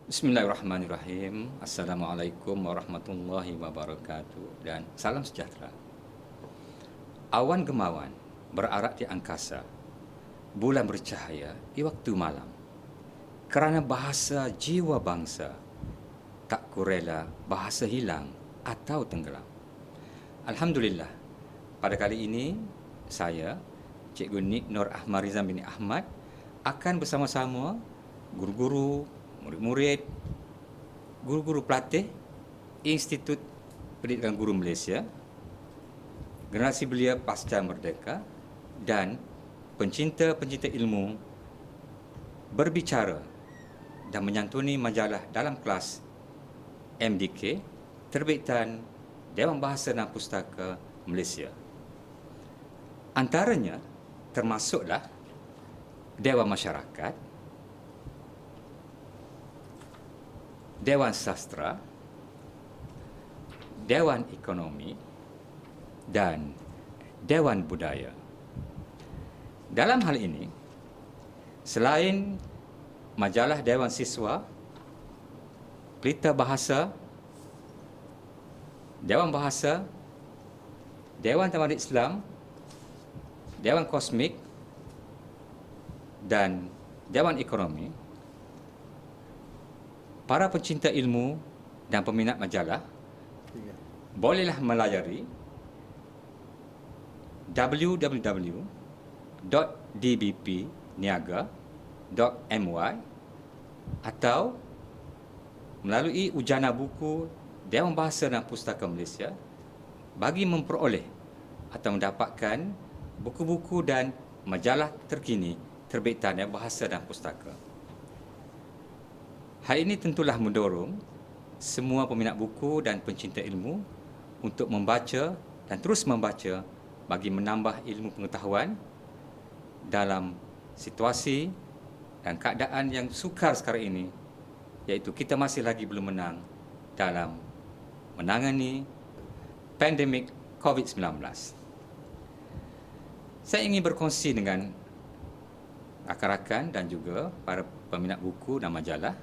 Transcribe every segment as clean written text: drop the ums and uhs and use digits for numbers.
Bismillahirrahmanirrahim. Assalamualaikum warahmatullahi wabarakatuh dan salam sejahtera. Awan gemawan berarak di angkasa, bulan bercahaya di waktu malam. Kerana bahasa jiwa bangsa, tak kurela bahasa hilang atau tenggelam. Alhamdulillah, pada kali ini saya, Cikgu Nik Nur Ahmad Rizam bin Ahmad, akan bersama-sama guru-guru, murid-murid, guru-guru pelatih Institut Pendidikan Guru Malaysia, generasi belia pasca merdeka dan pencinta-pencinta ilmu berbicara dan menyantuni majalah dalam kelas MDK terbitan Dewan Bahasa dan Pustaka Malaysia. Antaranya termasuklah Dewan Masyarakat, Dewan Sastra, Dewan Ekonomi dan Dewan Budaya. Dalam hal ini, selain majalah Dewan Siswa, Pelita Bahasa, Dewan Bahasa, Dewan Tamadun Islam, Dewan Kosmik dan Dewan Ekonomi, para pencinta ilmu dan peminat majalah bolehlah melayari www.dbpniaga.my atau melalui Ujana Buku Dewan Bahasa dan Pustaka Malaysia bagi memperoleh atau mendapatkan buku-buku dan majalah terkini terbitan Dewan Bahasa dan Pustaka. Hal ini tentulah mendorong semua peminat buku dan pencinta ilmu untuk membaca dan terus membaca bagi menambah ilmu pengetahuan dalam situasi dan keadaan yang sukar sekarang ini, iaitu kita masih lagi belum menang dalam menangani pandemik COVID-19. Saya ingin berkongsi dengan rakan-rakan dan juga para peminat buku dan majalah,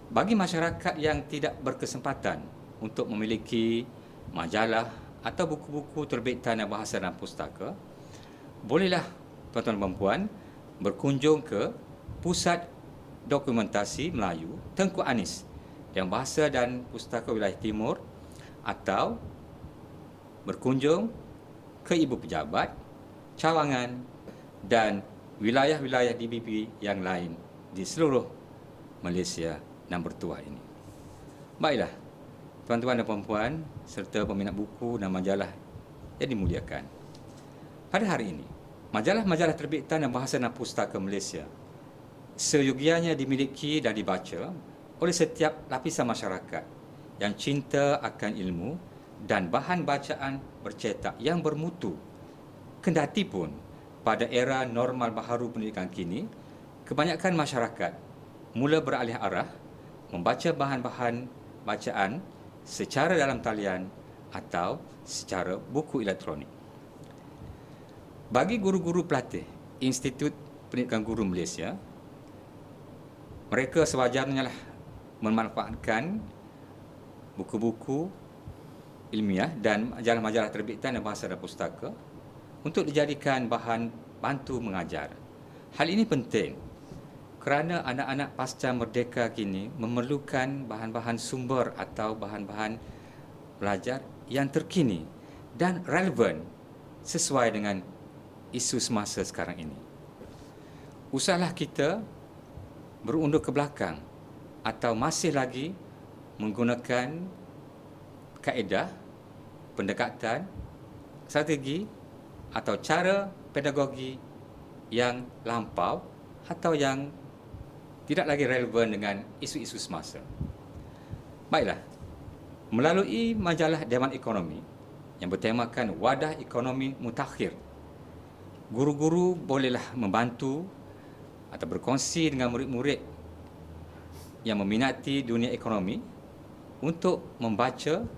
bagi masyarakat yang tidak berkesempatan untuk memiliki majalah atau buku-buku terbitan bahasa dan pustaka, bolehlah tuan-tuan dan puan berkunjung ke Pusat Dokumentasi Melayu Tengku Anis yang Bahasa dan Pustaka Wilayah Timur atau berkunjung ke Ibu Pejabat, cawangan dan wilayah-wilayah DBP yang lain di seluruh Malaysia dan bertuah ini. Baiklah, tuan-tuan dan puan-puan serta peminat buku dan majalah yang dimuliakan. Pada hari ini, majalah-majalah terbitan dan bahasa dan pustaka Malaysia seyogianya dimiliki dan dibaca oleh setiap lapisan masyarakat yang cinta akan ilmu dan bahan bacaan bercetak yang bermutu. Kendati pun pada era normal baharu pendidikan kini, kebanyakan masyarakat mula beralih arah membaca bahan-bahan bacaan secara dalam talian atau secara buku elektronik. Bagi guru-guru pelatih Institut Pendidikan Guru Malaysia, mereka sewajarnya memanfaatkan buku-buku ilmiah dan majalah-majalah terbitan dan bahasa dan pustaka untuk dijadikan bahan bantu mengajar. Hal ini penting kerana anak-anak pasca merdeka kini memerlukan bahan-bahan sumber atau bahan-bahan belajar yang terkini dan relevan sesuai dengan isu semasa sekarang ini. Usahlah kita berundur ke belakang atau masih lagi menggunakan kaedah, pendekatan, strategi atau cara pedagogi yang lampau atau yang tidak lagi relevan dengan isu-isu semasa. Baiklah, melalui majalah Dewan Ekonomi yang bertemakan Wadah Ekonomi Mutakhir, guru-guru bolehlah membantu atau berkongsi dengan murid-murid yang meminati dunia ekonomi untuk membaca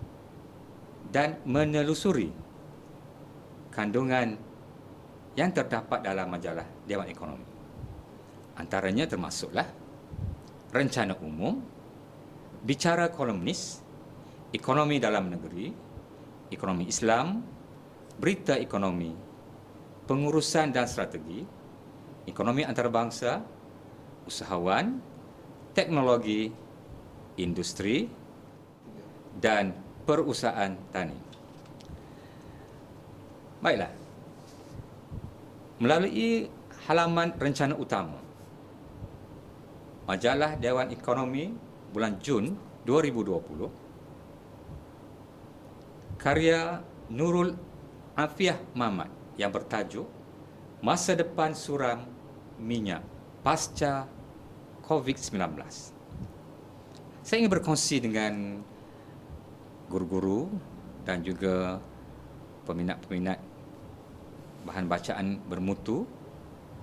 dan menelusuri kandungan yang terdapat dalam majalah Dewan Ekonomi. Antaranya termasuklah rencana umum, bicara kolumnis, ekonomi dalam negeri, ekonomi Islam, berita ekonomi, pengurusan dan strategi, ekonomi antarabangsa, usahawan, teknologi, industri, dan perusahaan tani. Baiklah. Melalui halaman rencana utama, majalah Dewan Ekonomi bulan Jun 2020, karya Nurul Afiah Mamat yang bertajuk Masa Depan Suram Minyak Pasca COVID-19. Saya ingin berkongsi dengan guru-guru dan juga peminat-peminat bahan bacaan bermutu,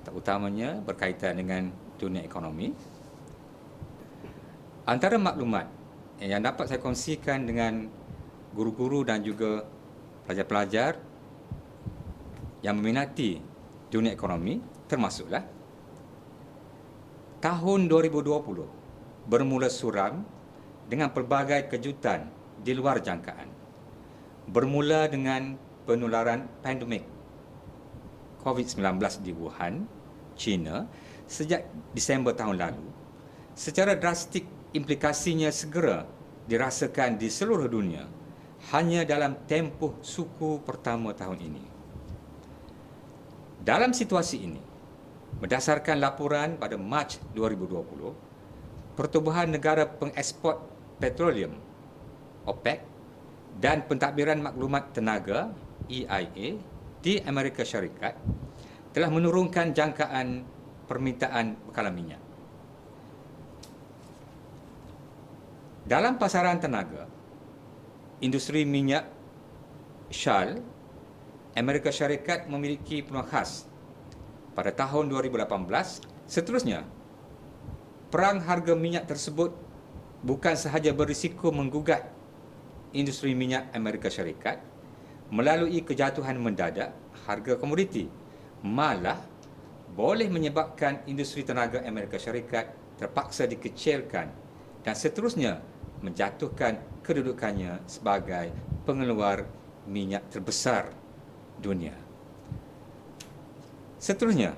terutamanya berkaitan dengan dunia ekonomi. Antara maklumat yang dapat saya kongsikan dengan guru-guru dan juga pelajar-pelajar yang meminati dunia ekonomi termasuklah tahun 2020 bermula suram dengan pelbagai kejutan di luar jangkaan. Bermula dengan penularan pandemik COVID-19 di Wuhan, China sejak Disember tahun lalu. Secara drastik implikasinya segera dirasakan di seluruh dunia hanya dalam tempoh suku pertama tahun ini. Dalam situasi ini, berdasarkan laporan pada Mac 2020, pertubuhan negara pengeksport petroleum OPEC dan pentadbiran maklumat tenaga EIA di Amerika Syarikat telah menurunkan jangkaan permintaan bekalan minyak. Dalam pasaran tenaga, industri minyak Shell, Amerika Syarikat memiliki peluang khas pada tahun 2018. Seterusnya, perang harga minyak tersebut bukan sahaja berisiko menggugat industri minyak Amerika Syarikat melalui kejatuhan mendadak harga komoditi, malah boleh menyebabkan industri tenaga Amerika Syarikat terpaksa dikecilkan dan seterusnya menjatuhkan kedudukannya sebagai pengeluar minyak terbesar dunia. Seterusnya,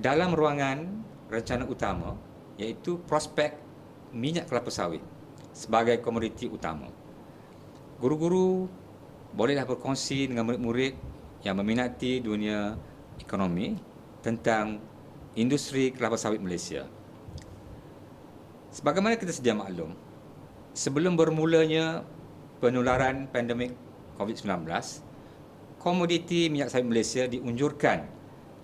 dalam ruangan rencana utama, iaitu prospek minyak kelapa sawit sebagai komoditi utama, guru-guru bolehlah berkongsi dengan murid-murid yang meminati dunia ekonomi tentang industri kelapa sawit Malaysia. Sebagaimana kita sedia maklum, sebelum bermulanya penularan pandemik COVID-19, komoditi minyak sawit Malaysia diunjurkan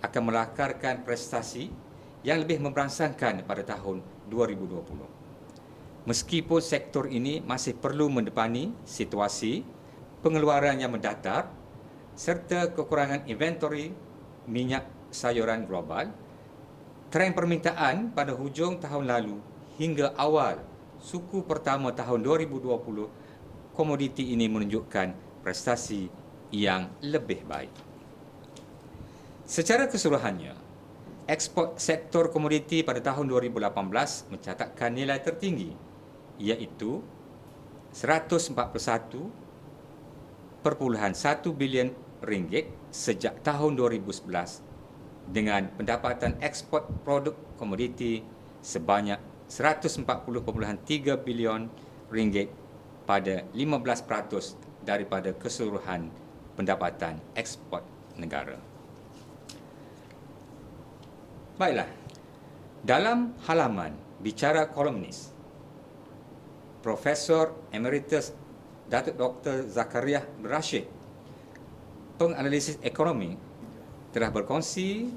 akan melakarkan prestasi yang lebih memberangsangkan pada tahun 2020. Meskipun sektor ini masih perlu mendepani situasi pengeluaran yang mendatar serta kekurangan inventory minyak sayuran global, trend permintaan pada hujung tahun lalu hingga awal suku pertama tahun 2020, komoditi ini menunjukkan prestasi yang lebih baik. Secara keseluruhannya, ekspor sektor komoditi pada tahun 2018 mencatatkan nilai tertinggi, iaitu 141.1 bilion ringgit sejak tahun 2011 dengan pendapatan ekspor produk komoditi sebanyak 140.3 bilion ringgit pada 15% daripada keseluruhan pendapatan ekspor negara. Baiklah, dalam halaman bicara kolumnis, Profesor Emeritus Datuk Dr. Zakaria bin Rashid, penganalisis ekonomi, telah berkongsi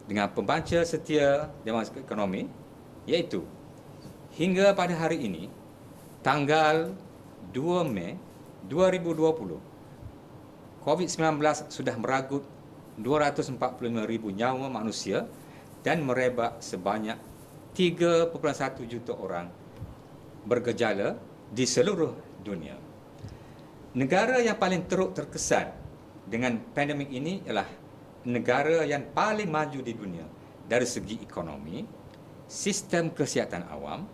dengan pembaca setia Dewan Ekonomi, iaitu hingga pada hari ini, tanggal 2 Mei 2020, COVID-19 sudah meragut 245,000 nyawa manusia dan merebak sebanyak 3.1 juta orang bergejala di seluruh dunia. Negara yang paling teruk terkesan dengan pandemik ini ialah negara yang paling maju di dunia dari segi ekonomi, sistem kesihatan awam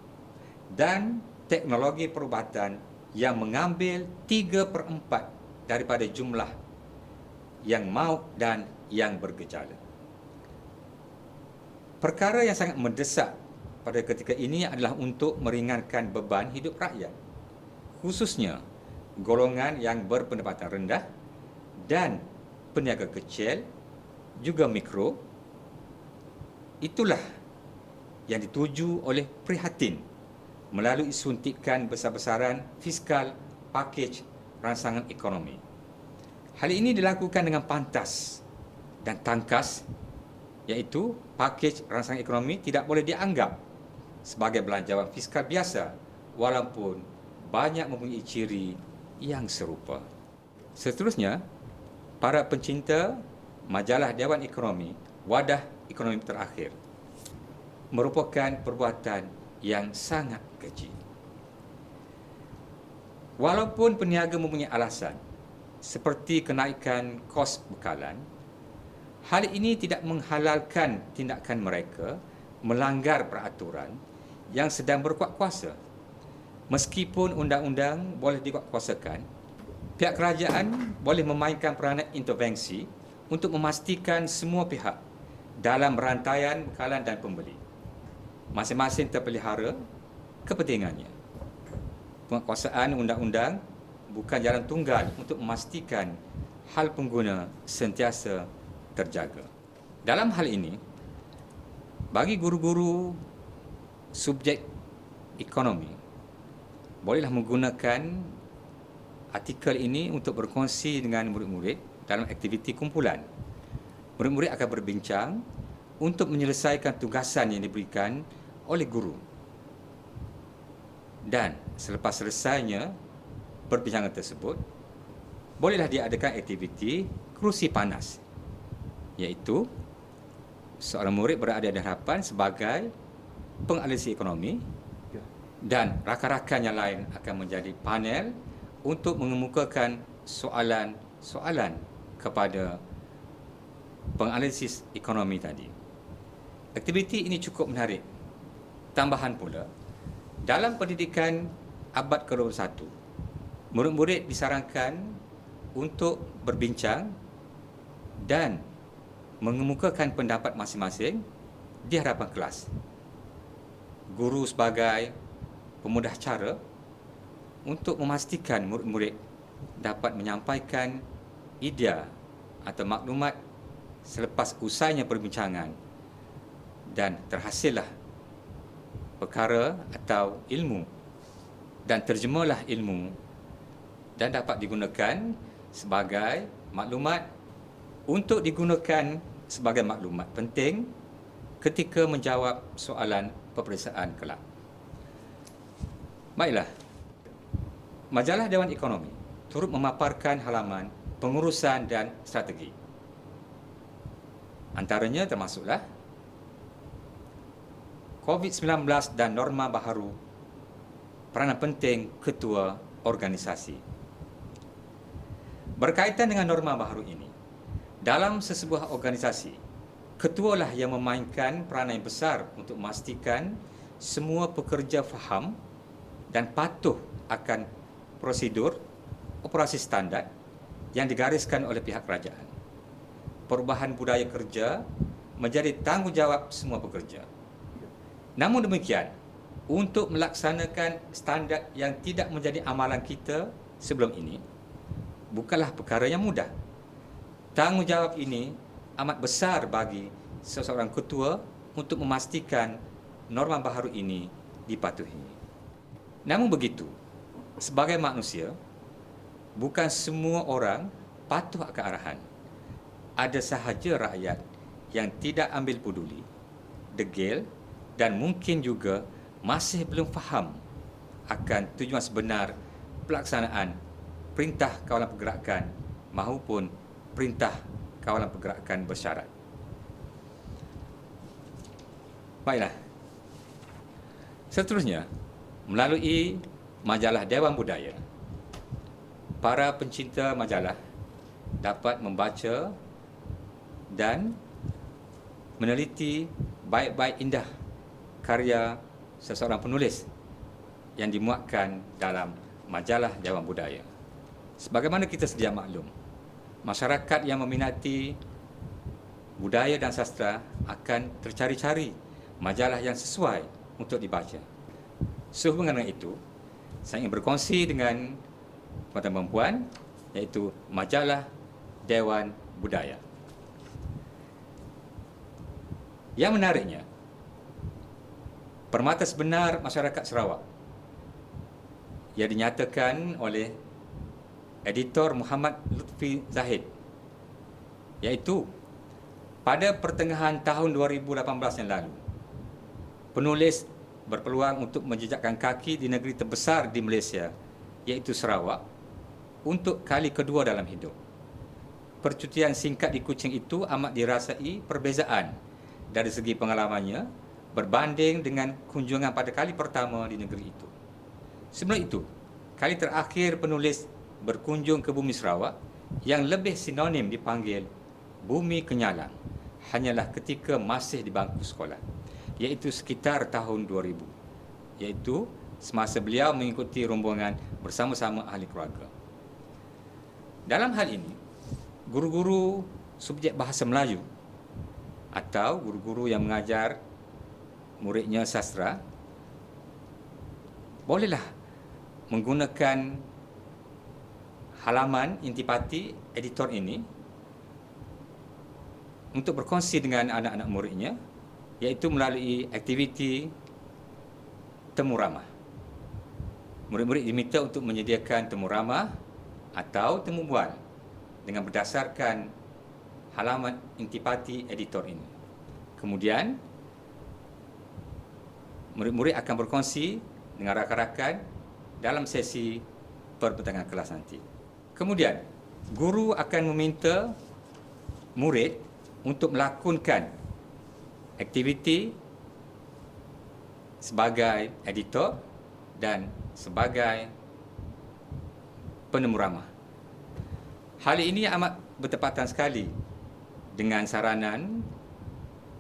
dan teknologi perubatan yang mengambil 3/4 daripada jumlah yang maut dan yang bergejala. Perkara yang sangat mendesak pada ketika ini adalah untuk meringankan beban hidup rakyat, khususnya golongan yang berpendapatan rendah dan peniaga kecil, juga mikro. Itulah yang dituju oleh Prihatin melalui suntikan besar-besaran fiskal pakej rangsangan ekonomi. Hal ini dilakukan dengan pantas dan tangkas, iaitu pakej rangsangan ekonomi tidak boleh dianggap sebagai belanjawan fiskal biasa walaupun banyak mempunyai ciri yang serupa. Seterusnya, para pencinta majalah Dewan Ekonomi, wadah ekonomi terakhir, merupakan perbuatan yang sangat keji. Walaupun peniaga mempunyai alasan seperti kenaikan kos bekalan, hal ini tidak menghalalkan tindakan mereka melanggar peraturan yang sedang berkuat kuasa. Meskipun undang-undang boleh dikuatkuasakan, pihak kerajaan boleh memainkan peranan intervensi untuk memastikan semua pihak dalam rantaian bekalan dan pembeli masing-masing terpelihara kepentingannya. Penguatkuasaan undang-undang bukan jalan tunggal untuk memastikan hal pengguna sentiasa terjaga. Dalam hal ini, bagi guru-guru subjek ekonomi, bolehlah menggunakan artikel ini untuk berkongsi dengan murid-murid dalam aktiviti kumpulan. Murid-murid akan berbincang untuk menyelesaikan tugasan yang diberikan oleh guru. Dan selepas selesainya perbincangan tersebut, bolehlah diadakan aktiviti kerusi panas, iaitu seorang murid berada di hadapan sebagai penganalisis ekonomi dan rakan-rakan yang lain akan menjadi panel untuk mengemukakan soalan-soalan kepada penganalisis ekonomi tadi. Aktiviti ini cukup menarik. Tambahan pula, dalam pendidikan abad ke-21, murid-murid disarankan untuk berbincang dan mengemukakan pendapat masing-masing di hadapan kelas. Guru sebagai pemudah cara untuk memastikan murid-murid dapat menyampaikan idea atau maklumat selepas usainya perbincangan dan terhasillah perkara atau ilmu dan terjemahlah ilmu dan dapat digunakan sebagai maklumat untuk digunakan sebagai maklumat penting ketika menjawab soalan peperiksaan kelak. Baiklah, majalah Dewan Ekonomi turut memaparkan halaman pengurusan dan strategi. Antaranya termasuklah COVID-19 dan norma baharu, peranan penting ketua organisasi. Berkaitan dengan norma baharu ini, dalam sesebuah organisasi, ketualah yang memainkan peranan yang besar untuk memastikan semua pekerja faham dan patuh akan prosedur operasi standard yang digariskan oleh pihak kerajaan. Perubahan budaya kerja menjadi tanggungjawab semua pekerja. Namun demikian, untuk melaksanakan standard yang tidak menjadi amalan kita sebelum ini, bukanlah perkara yang mudah. Tanggungjawab ini amat besar bagi seseorang ketua untuk memastikan norma baharu ini dipatuhi. Namun begitu, sebagai manusia, bukan semua orang patuh akan arahan. Ada sahaja rakyat yang tidak ambil peduli, degil dan mungkin juga masih belum faham akan tujuan sebenar pelaksanaan perintah kawalan pergerakan maupun perintah kawalan pergerakan bersyarat. Baiklah. Seterusnya, melalui majalah Dewan Budaya, para pencinta majalah dapat membaca dan meneliti bait-bait indah karya seseorang penulis yang dimuatkan dalam majalah Dewan Budaya. Sebagaimana kita sedia maklum, masyarakat yang meminati budaya dan sastra akan tercari-cari majalah yang sesuai untuk dibaca. Sehubungan dengan itu, saya ingin berkongsi dengan tuan-tuan dan puan, iaitu majalah Dewan Budaya. Yang menariknya, permata sebenar masyarakat Sarawak yang dinyatakan oleh editor Muhammad Lutfi Zahid, iaitu pada pertengahan tahun 2018 yang lalu, penulis berpeluang untuk menjejakkan kaki di negeri terbesar di Malaysia, iaitu Sarawak, untuk kali kedua dalam hidup. Percutian singkat di Kuching itu amat dirasai perbezaan dari segi pengalamannya berbanding dengan kunjungan pada kali pertama di negeri itu. Sebelum itu, kali terakhir penulis berkunjung ke bumi Sarawak yang lebih sinonim dipanggil Bumi Kenyalang hanyalah ketika masih di bangku sekolah, iaitu sekitar tahun 2000, iaitu semasa beliau mengikuti rombongan bersama-sama ahli keluarga. Dalam hal ini, guru-guru subjek bahasa Melayu atau guru-guru yang mengajar muridnya sastra bolehlah menggunakan halaman intipati editor ini untuk berkongsi dengan anak-anak muridnya, iaitu melalui aktiviti temu ramah. Murid-murid diminta untuk menyediakan temu ramah atau temu bual dengan berdasarkan halaman intipati editor ini. Kemudian, murid-murid akan berkongsi dengan rakan-rakan dalam sesi pertengahan kelas nanti. Kemudian, guru akan meminta murid untuk melakonkan aktiviti sebagai editor dan sebagai penemu ramah. Hal ini amat bertepatan sekali dengan saranan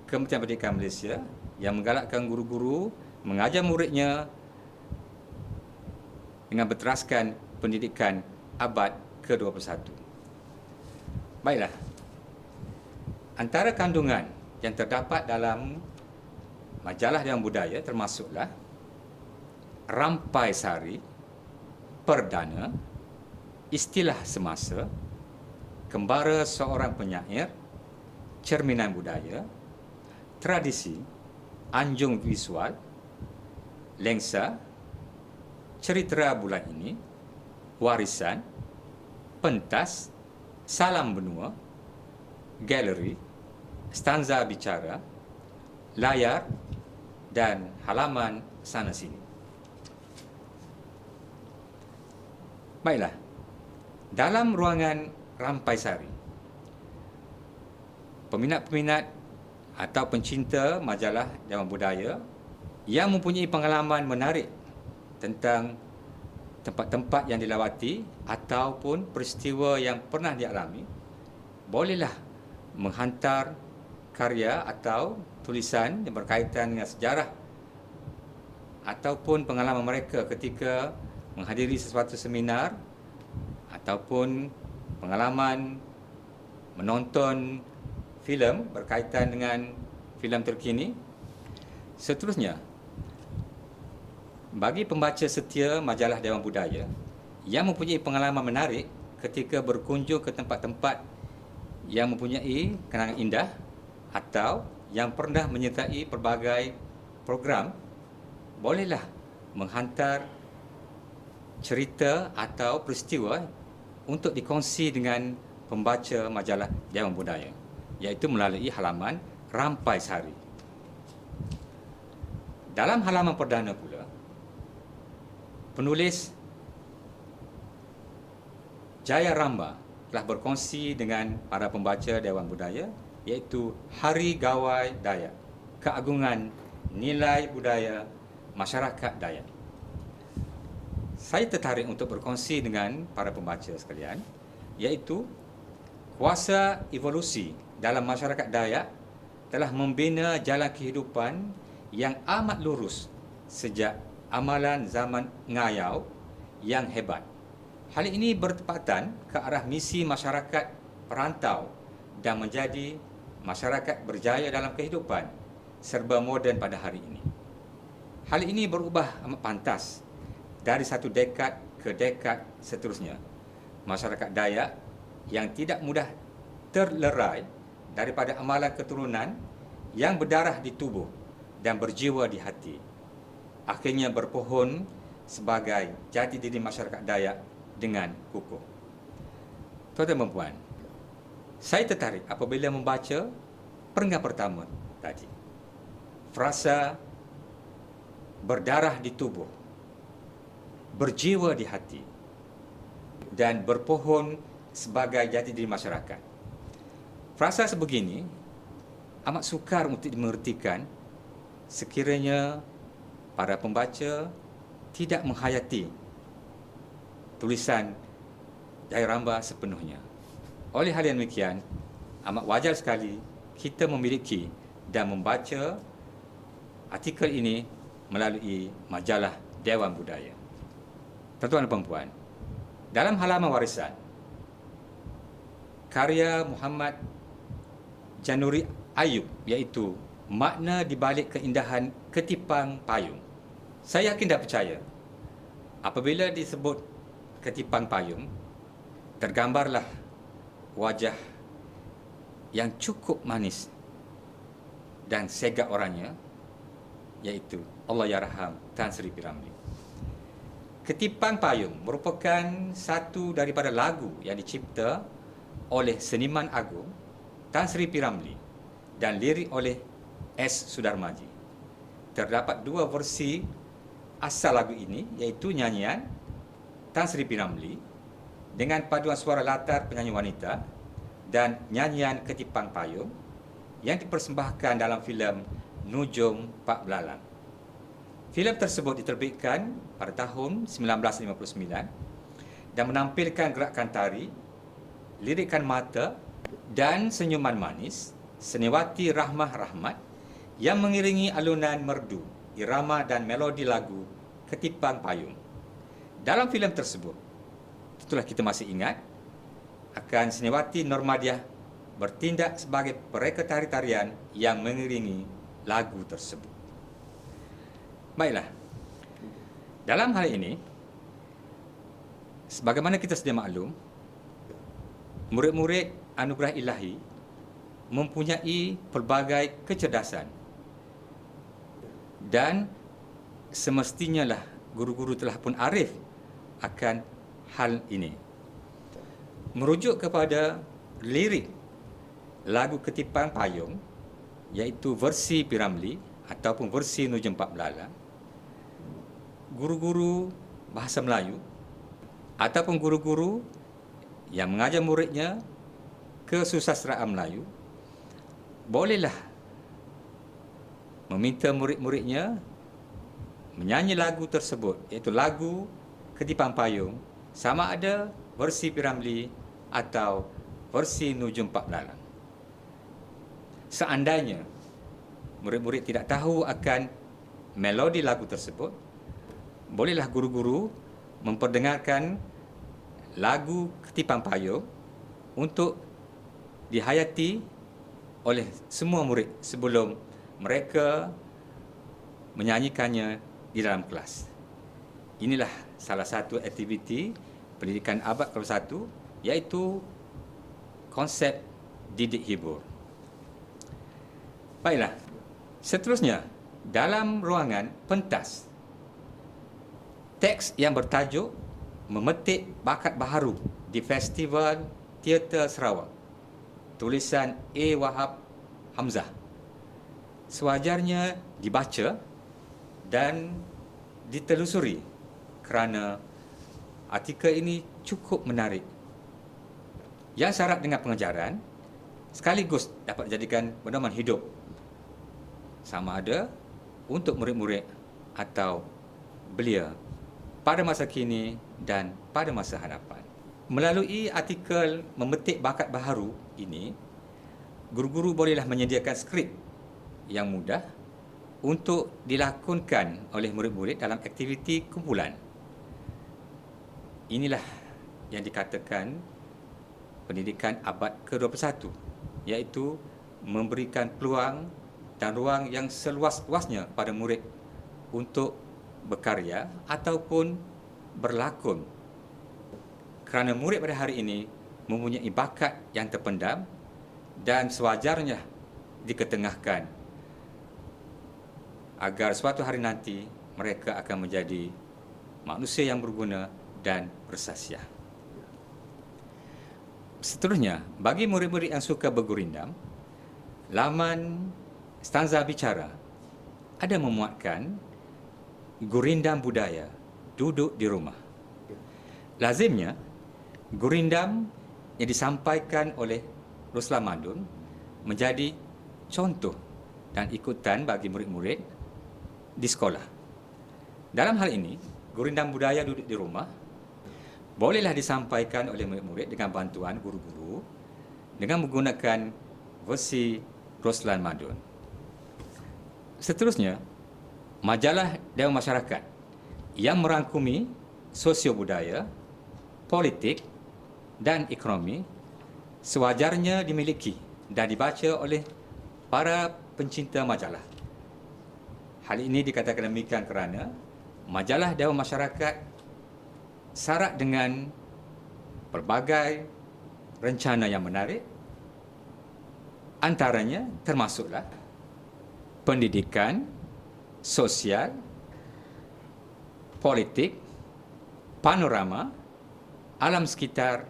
Kementerian Pendidikan Malaysia yang menggalakkan guru-guru mengajar muridnya dengan berteraskan pendidikan abad ke-21. Baiklah, antara kandungan yang terdapat dalam majalah Dewan Budaya termasuklah rampai sari, perdana, istilah semasa, kembara seorang penyair, cerminan budaya, tradisi, anjung visual, lengsa, cerita bulan ini, warisan, pentas, salam benua, galeri, stanza bicara, layar, dan halaman sana sini. Baiklah, dalam ruangan rampai sari, peminat-peminat atau pencinta majalah Dewan Budaya yang mempunyai pengalaman menarik tentang tempat-tempat yang dilawati ataupun peristiwa yang pernah dialami, bolehlah menghantar karya atau tulisan yang berkaitan dengan sejarah ataupun pengalaman mereka ketika menghadiri sesuatu seminar ataupun pengalaman menonton filem berkaitan dengan filem terkini. Seterusnya, bagi pembaca setia majalah Dewan Budaya yang mempunyai pengalaman menarik ketika berkunjung ke tempat-tempat yang mempunyai kenangan indah atau yang pernah menyertai pelbagai program, bolehlah menghantar cerita atau peristiwa untuk dikongsi dengan pembaca majalah Dewan Budaya, iaitu melalui halaman rampai sari. Dalam halaman perdana pula, penulis Jaya Ramba telah berkongsi dengan para pembaca Dewan Budaya, iaitu Hari Gawai Dayak, keagungan nilai budaya masyarakat Dayak. Saya tertarik untuk berkongsi dengan para pembaca sekalian, iaitu kuasa evolusi dalam masyarakat Dayak telah membina jalan kehidupan yang amat lurus sejak amalan zaman ngayau yang hebat. Hal ini bertepatan ke arah misi masyarakat perantau dan menjadi masyarakat berjaya dalam kehidupan serba moden pada hari ini. Hal ini berubah amat pantas dari satu dekad ke dekad seterusnya. Masyarakat Dayak yang tidak mudah terlerai daripada amalan keturunan yang berdarah di tubuh dan berjiwa di hati, akhirnya berpohon sebagai jati diri masyarakat Dayak dengan kukuh. Tuan-tuan dan puan, saya tertarik apabila membaca perenggan pertama tadi. Frasa berdarah di tubuh, berjiwa di hati, dan berpohon sebagai jati diri masyarakat. Frasa sebegini amat sukar untuk dimengertikan sekiranya para pembaca tidak menghayati tulisan Jairamba sepenuhnya. Oleh hal yang demikian, amat wajar sekali kita memiliki dan membaca artikel ini melalui majalah Dewan Budaya. Tuan-tuan dan puan, dalam halaman warisan, karya Muhammad Januri Ayub, iaitu Makna di Balik Keindahan Ketipang Payung. Saya yakin dan percaya, apabila disebut ketipang payung, tergambarlah wajah yang cukup manis dan segak orangnya, iaitu Allahyarham Tan Sri P. Ramlee. Ketipang Payung merupakan satu daripada lagu yang dicipta oleh seniman agung Tan Sri P. Ramlee dan lirik oleh S. Sudarmaji. Terdapat dua versi asal lagu ini, iaitu nyanyian Tan Sri P. Ramlee dengan paduan suara latar penyanyi wanita dan nyanyian Ketipang Payung yang dipersembahkan dalam filem Nujum Pak Belalang. Filem tersebut diterbitkan pada tahun 1959 dan menampilkan gerakan tari, lirikan mata dan senyuman manis Seniwati Rahmah Rahmat yang mengiringi alunan merdu, irama dan melodi lagu Ketipang Payung. Dalam filem tersebut, itulah kita masih ingat akan Seniwati Normadiah bertindak sebagai pereka tari-tarian yang mengiringi lagu tersebut. Baiklah, dalam hal ini, sebagaimana kita sedia maklum, murid-murid anugerah ilahi mempunyai pelbagai kecerdasan dan semestinya lah guru-guru telah pun arif akan hal ini. Merujuk kepada lirik lagu Ketipang Payung, iaitu versi P. Ramlee ataupun versi Nujum Pak Belalang, guru-guru bahasa Melayu ataupun guru-guru yang mengajar muridnya kesusasteraan Melayu bolehlah meminta murid-muridnya menyanyi lagu tersebut, iaitu lagu Ketipang Payung, sama ada versi P. Ramlee atau versi Nujum Pak Belalang. Seandainya murid-murid tidak tahu akan melodi lagu tersebut, bolehlah guru-guru memperdengarkan lagu Ketipang Payung untuk dihayati oleh semua murid sebelum mereka menyanyikannya di dalam kelas. Inilah salah satu aktiviti pendidikan abad ke-1, iaitu konsep didik hibur. Baiklah, seterusnya dalam ruangan pentas, teks yang bertajuk Memetik Bakat Baharu di Festival Teater Sarawak, tulisan A. Wahab Hamzah, sewajarnya dibaca dan ditelusuri kerana artikel ini cukup menarik, yang syarat dengan pengajaran sekaligus dapat dijadikan pedoman hidup, sama ada untuk murid-murid atau belia pada masa kini dan pada masa hadapan. Melalui artikel Memetik Bakat Baharu ini, guru-guru bolehlah menyediakan skrip yang mudah untuk dilakonkan oleh murid-murid dalam aktiviti kumpulan. Inilah yang dikatakan pendidikan abad ke-21, iaitu memberikan peluang dan ruang yang seluas-luasnya pada murid untuk berkarya ataupun berlakon. Kerana murid pada hari ini mempunyai bakat yang terpendam dan sewajarnya diketengahkan agar suatu hari nanti mereka akan menjadi manusia yang berguna dan bersasia. Seterusnya, bagi murid-murid yang suka bergurindam, laman stanza bicara ada memuatkan gurindam budaya duduk di rumah. Lazimnya, gurindam yang disampaikan oleh Ruslan Madun menjadi contoh dan ikutan bagi murid-murid di sekolah. Dalam hal ini, gurindam budaya duduk di rumah bolehlah disampaikan oleh murid-murid dengan bantuan guru-guru dengan menggunakan versi Ruslan Madun. Seterusnya, majalah Dewan Masyarakat yang merangkumi sosio-budaya, politik dan ekonomi sewajarnya dimiliki dan dibaca oleh para pencinta majalah. Hal ini dikatakan demikian kerana majalah Dewan Masyarakat syarat dengan pelbagai rencana yang menarik, antaranya termasuklah pendidikan, sosial, politik, panorama, alam sekitar,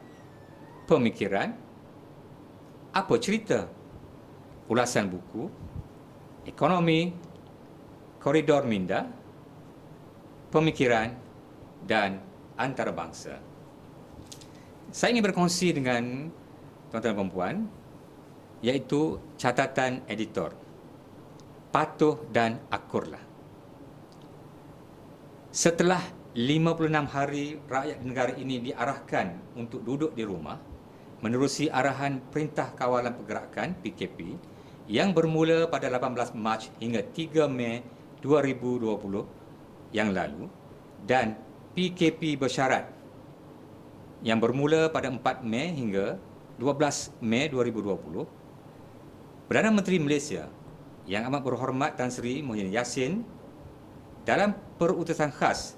pemikiran, apa cerita, ulasan buku, ekonomi, koridor minda, pemikiran dan antarabangsa. Saya ingin berkongsi dengan tuan-tuan dan puan, iaitu catatan editor. Patuh dan akurlah. Setelah 56 hari rakyat negara ini diarahkan untuk duduk di rumah menerusi arahan Perintah Kawalan Pergerakan PKP yang bermula pada 18 Mac hingga 3 Mei 2020 yang lalu dan PKP bersyarat yang bermula pada 4 Mei hingga 12 Mei 2020, Perdana Menteri Malaysia Yang Amat Berhormat Tan Sri Muhyiddin Yassin dalam perutusan khas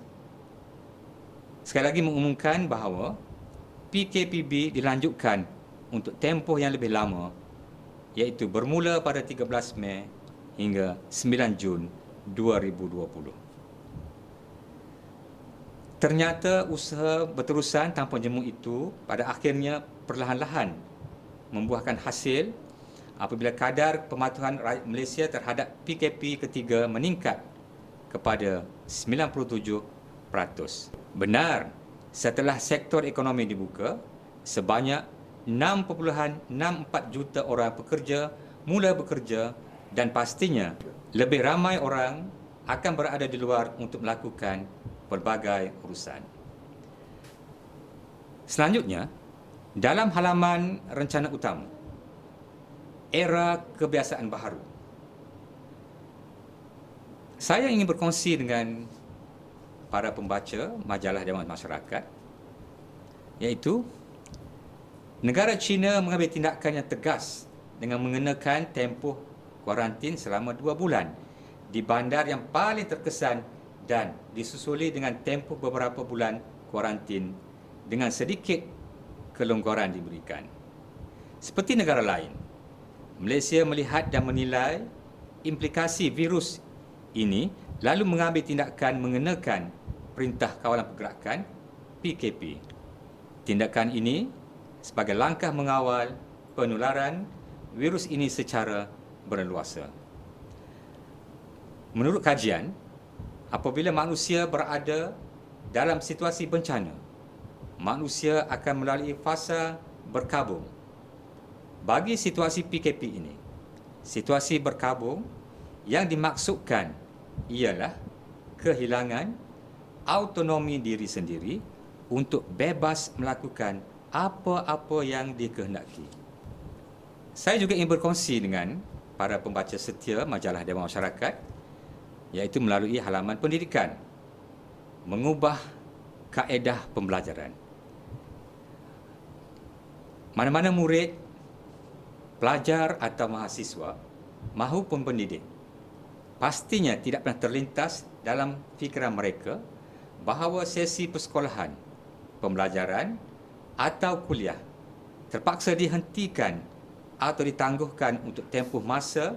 sekali lagi mengumumkan bahawa PKPB dilanjutkan untuk tempoh yang lebih lama, iaitu bermula pada 13 Mei hingga 9 Jun 2020. Ternyata usaha berterusan tanpa jemu itu pada akhirnya perlahan-lahan membuahkan hasil apabila kadar pematuhan rakyat Malaysia terhadap PKP ketiga meningkat kepada 97%. Benar, setelah sektor ekonomi dibuka, sebanyak 6.64 juta orang pekerja mula bekerja dan pastinya lebih ramai orang akan berada di luar untuk melakukan pelbagai urusan. Selanjutnya, dalam halaman rencana utama, era kebiasaan baharu. Saya ingin berkongsi dengan para pembaca majalah Dewan Masyarakat, iaitu negara China mengambil tindakan yang tegas dengan mengenakan tempoh kuarantin selama 2 bulan di bandar yang paling terkesan dan disusuli dengan tempoh beberapa bulan kuarantin dengan sedikit kelonggaran diberikan. Seperti negara lain, Malaysia melihat dan menilai implikasi virus ini lalu mengambil tindakan mengenakan Perintah Kawalan Pergerakan PKP. Tindakan ini sebagai langkah mengawal penularan virus ini secara berleluasa. Menurut kajian, apabila manusia berada dalam situasi bencana, manusia akan melalui fasa berkabung. Bagi situasi PKP ini, situasi berkabung yang dimaksudkan ialah kehilangan autonomi diri sendiri untuk bebas melakukan apa-apa yang dikehendaki. Saya juga ingin berkongsi dengan para pembaca setia majalah Dewan Masyarakat iaitu melalui halaman pendidikan, mengubah kaedah pembelajaran. Mana-mana murid, pelajar atau mahasiswa maupun pendidik pastinya tidak pernah terlintas dalam fikiran mereka bahawa sesi persekolahan, pembelajaran atau kuliah terpaksa dihentikan atau ditangguhkan untuk tempoh masa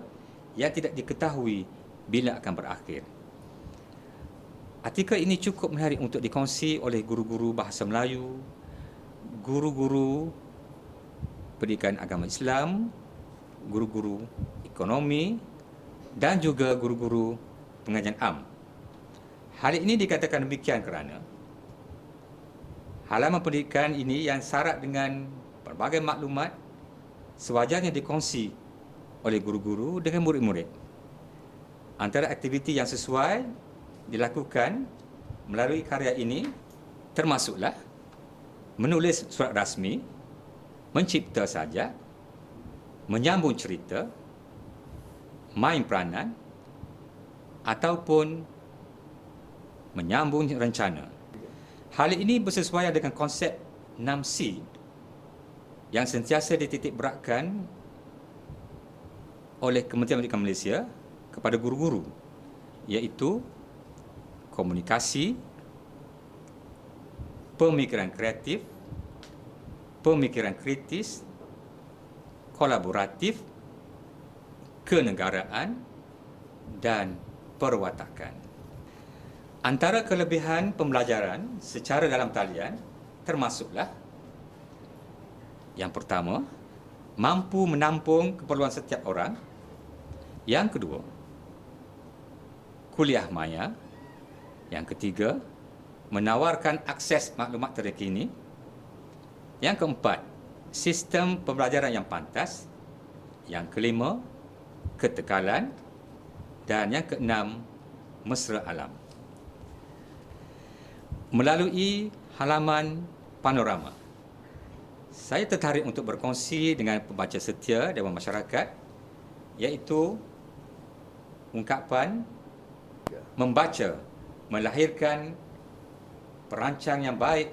yang tidak diketahui bila akan berakhir. Artikel ini cukup menarik untuk dikongsi oleh guru-guru bahasa Melayu, guru-guru pendidikan agama Islam, guru-guru ekonomi dan juga guru-guru pengajian am. Hal ini dikatakan demikian kerana halaman pendidikan ini yang syarat dengan pelbagai maklumat sewajarnya dikongsi oleh guru-guru dengan murid-murid. Antara aktiviti yang sesuai dilakukan melalui karya ini termasuklah menulis surat rasmi, mencipta sajak, menyambung cerita, main peranan ataupun menyambung rencana. Hal ini bersesuaian dengan konsep 6C yang sentiasa dititik beratkan oleh Kementerian Pendidikan Malaysia kepada guru-guru, iaitu komunikasi, pemikiran kreatif, pemikiran kritis, kolaboratif, kenegaraan dan perwatakan. Antara kelebihan pembelajaran secara dalam talian termasuklah yang pertama, mampu menampung keperluan setiap orang. Yang kedua, kuliah maya. Yang ketiga, menawarkan akses maklumat terkini. Yang keempat, sistem pembelajaran yang pantas. Yang kelima, ketekalan. Dan yang keenam, mesra alam. Melalui halaman panorama, saya tertarik untuk berkongsi dengan pembaca setia Dewan Masyarakat, iaitu ungkapan membaca melahirkan perancang yang baik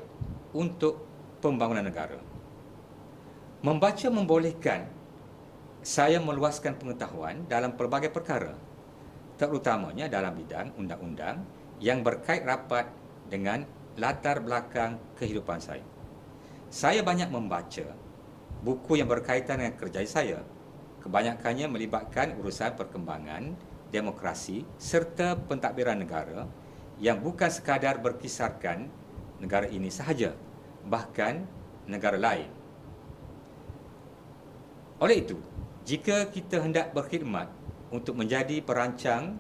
untuk pembangunan negara. Membaca membolehkan saya meluaskan pengetahuan dalam pelbagai perkara, terutamanya dalam bidang undang-undang yang berkait rapat dengan latar belakang kehidupan saya. Saya banyak membaca buku yang berkaitan dengan kerjaya saya. Kebanyakannya melibatkan urusan perkembangan demokrasi serta pentadbiran negara yang bukan sekadar berkisarkan negara ini sahaja, bahkan negara lain. Oleh itu, jika kita hendak berkhidmat untuk menjadi perancang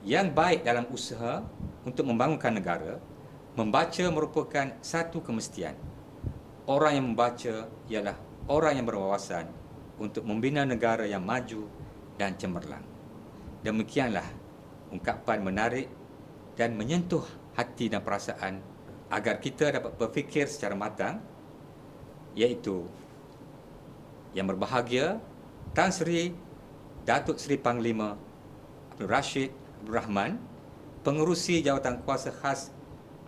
yang baik dalam usaha untuk membangunkan negara, membaca merupakan satu kemestian. Orang yang membaca ialah orang yang berwawasan untuk membina negara yang maju dan cemerlang. Demikianlah ungkapan menarik dan menyentuh hati dan perasaan agar kita dapat berfikir secara matang, iaitu yang berbahagia Tan Sri Datuk Seri Panglima Abdul Rashid Abdul Rahman, Pengerusi Jawatan Kuasa Khas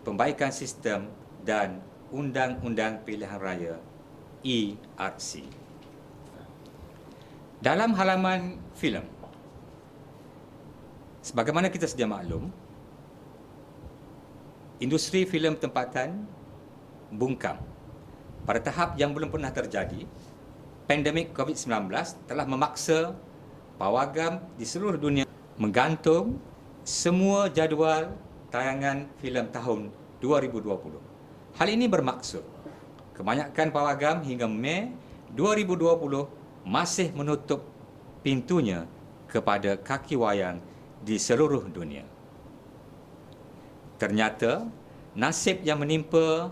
Pembaikan Sistem dan Undang-Undang Pilihan Raya ERC. Dalam halaman filem, sebagaimana kita sedia maklum, industri filem tempatan bungkam. Pada tahap yang belum pernah terjadi, pandemik COVID-19 telah memaksa pawagam di seluruh dunia menggantung semua jadual tayangan filem tahun 2020. Hal ini bermaksud kebanyakan pawagam hingga Mei 2020 masih menutup pintunya kepada kaki wayang di seluruh dunia. Ternyata, nasib yang menimpa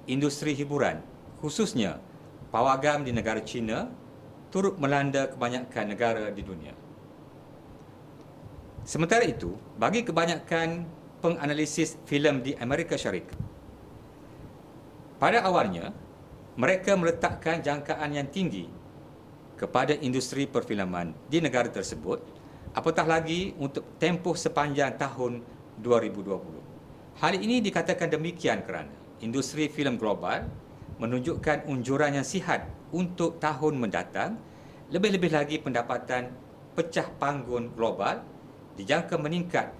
industri hiburan, khususnya pawagam di negara China, turut melanda kebanyakan negara di dunia. Sementara itu, bagi kebanyakan penganalisis filem di Amerika Syarikat, pada awalnya, mereka meletakkan jangkaan yang tinggi kepada industri perfilman di negara tersebut apatah lagi untuk tempoh sepanjang tahun 2020. Hal ini dikatakan demikian kerana industri filem global menunjukkan unjuran yang sihat untuk tahun mendatang, lebih-lebih lagi pendapatan pecah panggung global dijangka meningkat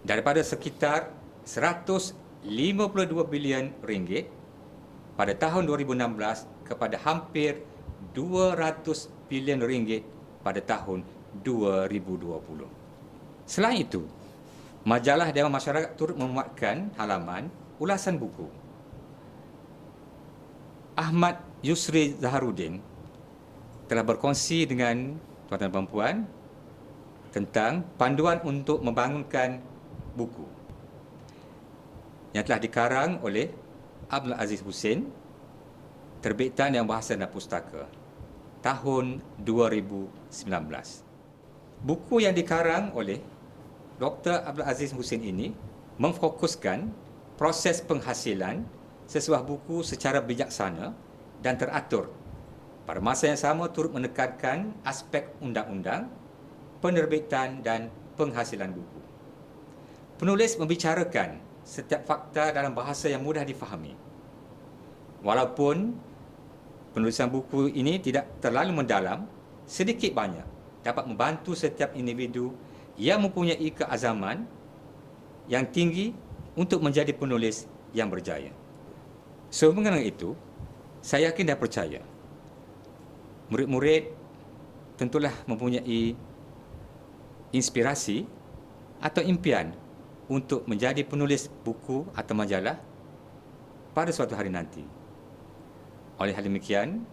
daripada sekitar 152 bilion ringgit pada tahun 2016 kepada hampir 200 bilion ringgit pada tahun 2020. Selain itu, majalah Dewan Masyarakat turut memuatkan halaman ulasan buku Ahmad Yusri Zaharuddin telah berkongsi dengan tuan-tuan dan puan tentang panduan untuk membangunkan buku yang telah dikarang oleh Abdul Aziz Hussein, terbitan Dewan Bahasa dan Pustaka, tahun 2019. Buku yang dikarang oleh Dr. Abdul Aziz Hussein ini memfokuskan proses penghasilan sesebuah buku secara bijaksana dan teratur. Pada masa yang sama turut menekankan aspek undang-undang, penerbitan dan penghasilan buku. Penulis membicarakan setiap fakta dalam bahasa yang mudah difahami. Walaupun penulisan buku ini tidak terlalu mendalam, sedikit banyak dapat membantu setiap individu yang mempunyai keazaman yang tinggi untuk menjadi penulis yang berjaya. So, mengenai itu, saya yakin dan percaya murid-murid tentulah mempunyai inspirasi atau impian untuk menjadi penulis buku atau majalah pada suatu hari nanti. Oleh hal demikian,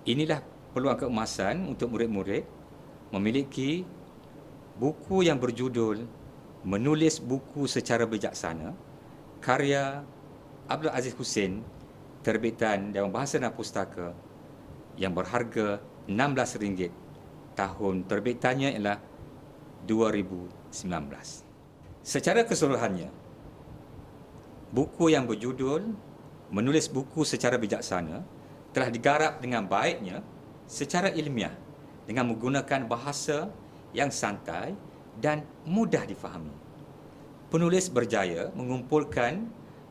inilah peluang keemasan untuk murid-murid memiliki buku yang berjudul Menulis Buku Secara Bijaksana, karya Abdul Aziz Hussein, terbitan Dewan Bahasa dan Pustaka, yang berharga RM16. Tahun terbitannya ialah 2019. Secara keseluruhannya, buku yang berjudul Menulis Buku Secara Bijaksana telah digarap dengan baiknya secara ilmiah dengan menggunakan bahasa yang santai dan mudah difahami. Penulis berjaya mengumpulkan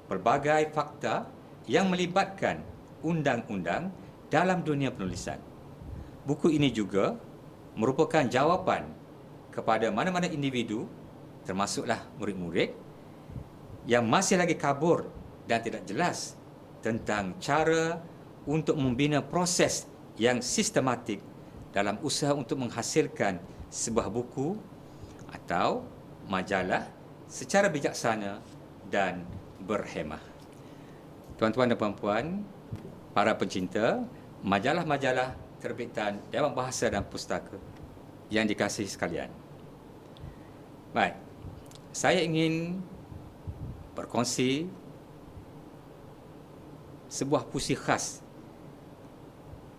pelbagai fakta yang melibatkan undang-undang dalam dunia penulisan. Buku ini juga merupakan jawapan kepada mana-mana individu, termasuklah murid-murid, yang masih lagi kabur dan tidak jelas tentang cara untuk membina proses yang sistematik dalam usaha untuk menghasilkan sebuah buku atau majalah secara bijaksana dan berhemah. Tuan-tuan dan puan-puan, para pencinta majalah-majalah terbitan Dewan Bahasa dan Pustaka yang dikasihi sekalian. Baik, saya ingin berkongsi sebuah puisi khas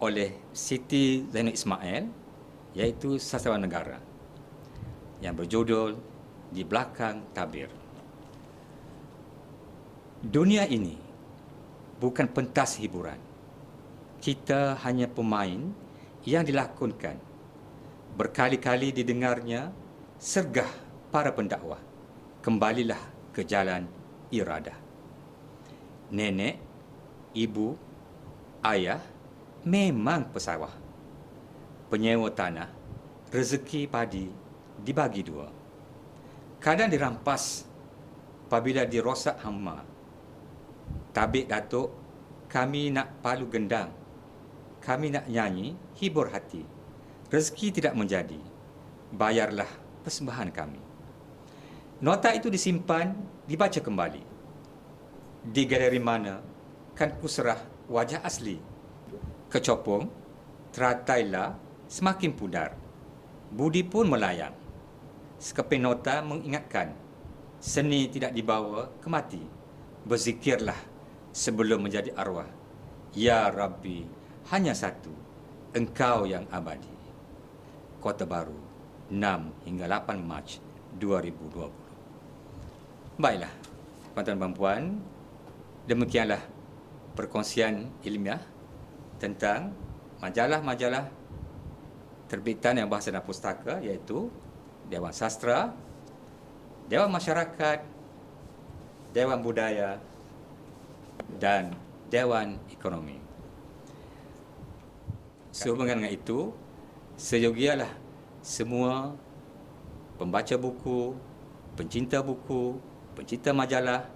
oleh Siti Zainul Ismail, iaitu sastrawan negara, yang berjudul Di Belakang Tabir. Dunia ini bukan pentas hiburan. Kita hanya pemain yang dilakonkan. Berkali-kali didengarnya sergah para pendakwah. Kembalilah ke jalan iradah. Nenek, ibu, ayah memang pesawah. Penyewa tanah, rezeki padi dibagi dua. Kadang dirampas apabila dirosak hama. Tabik Datuk, kami nak palu gendang. Kami nak nyanyi, hibur hati. Rezeki tidak menjadi. Bayarlah persembahan kami. Nota itu disimpan, dibaca kembali. Di galeri mana kan kuserah wajah asli. Kecopong, teratailah semakin pudar. Budi pun melayang. Sekeping nota mengingatkan, seni tidak dibawa ke mati. Berzikirlah sebelum menjadi arwah. Ya Rabbi, hanya satu, Engkau yang abadi. Kota Baru, 6 hingga 8 Mac 2020. Baiklah, tuan-tuan dan puan, demikianlah perkongsian ilmiah tentang majalah-majalah terbitan yang bahasa dan pustaka, iaitu Dewan Sastra, Dewan Masyarakat, Dewan Budaya, dan Dewan Ekonomi. Sehubungan dengan itu, seyogialah semua pembaca buku, pencinta majalah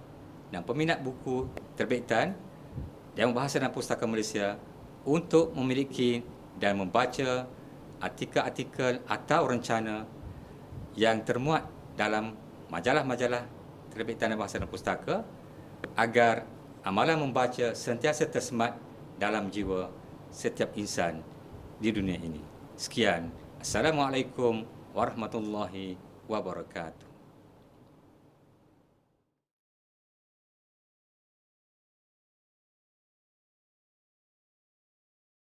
dan peminat buku terbitan Dewan Bahasa dan Pustaka Malaysia untuk memiliki dan membaca artikel-artikel atau rencana yang termuat dalam majalah-majalah terbitan Bahasa dan Pustaka, agar amalan membaca sentiasa tersemat dalam jiwa setiap insan di dunia ini. Sekian. Assalamualaikum warahmatullahi wabarakatuh.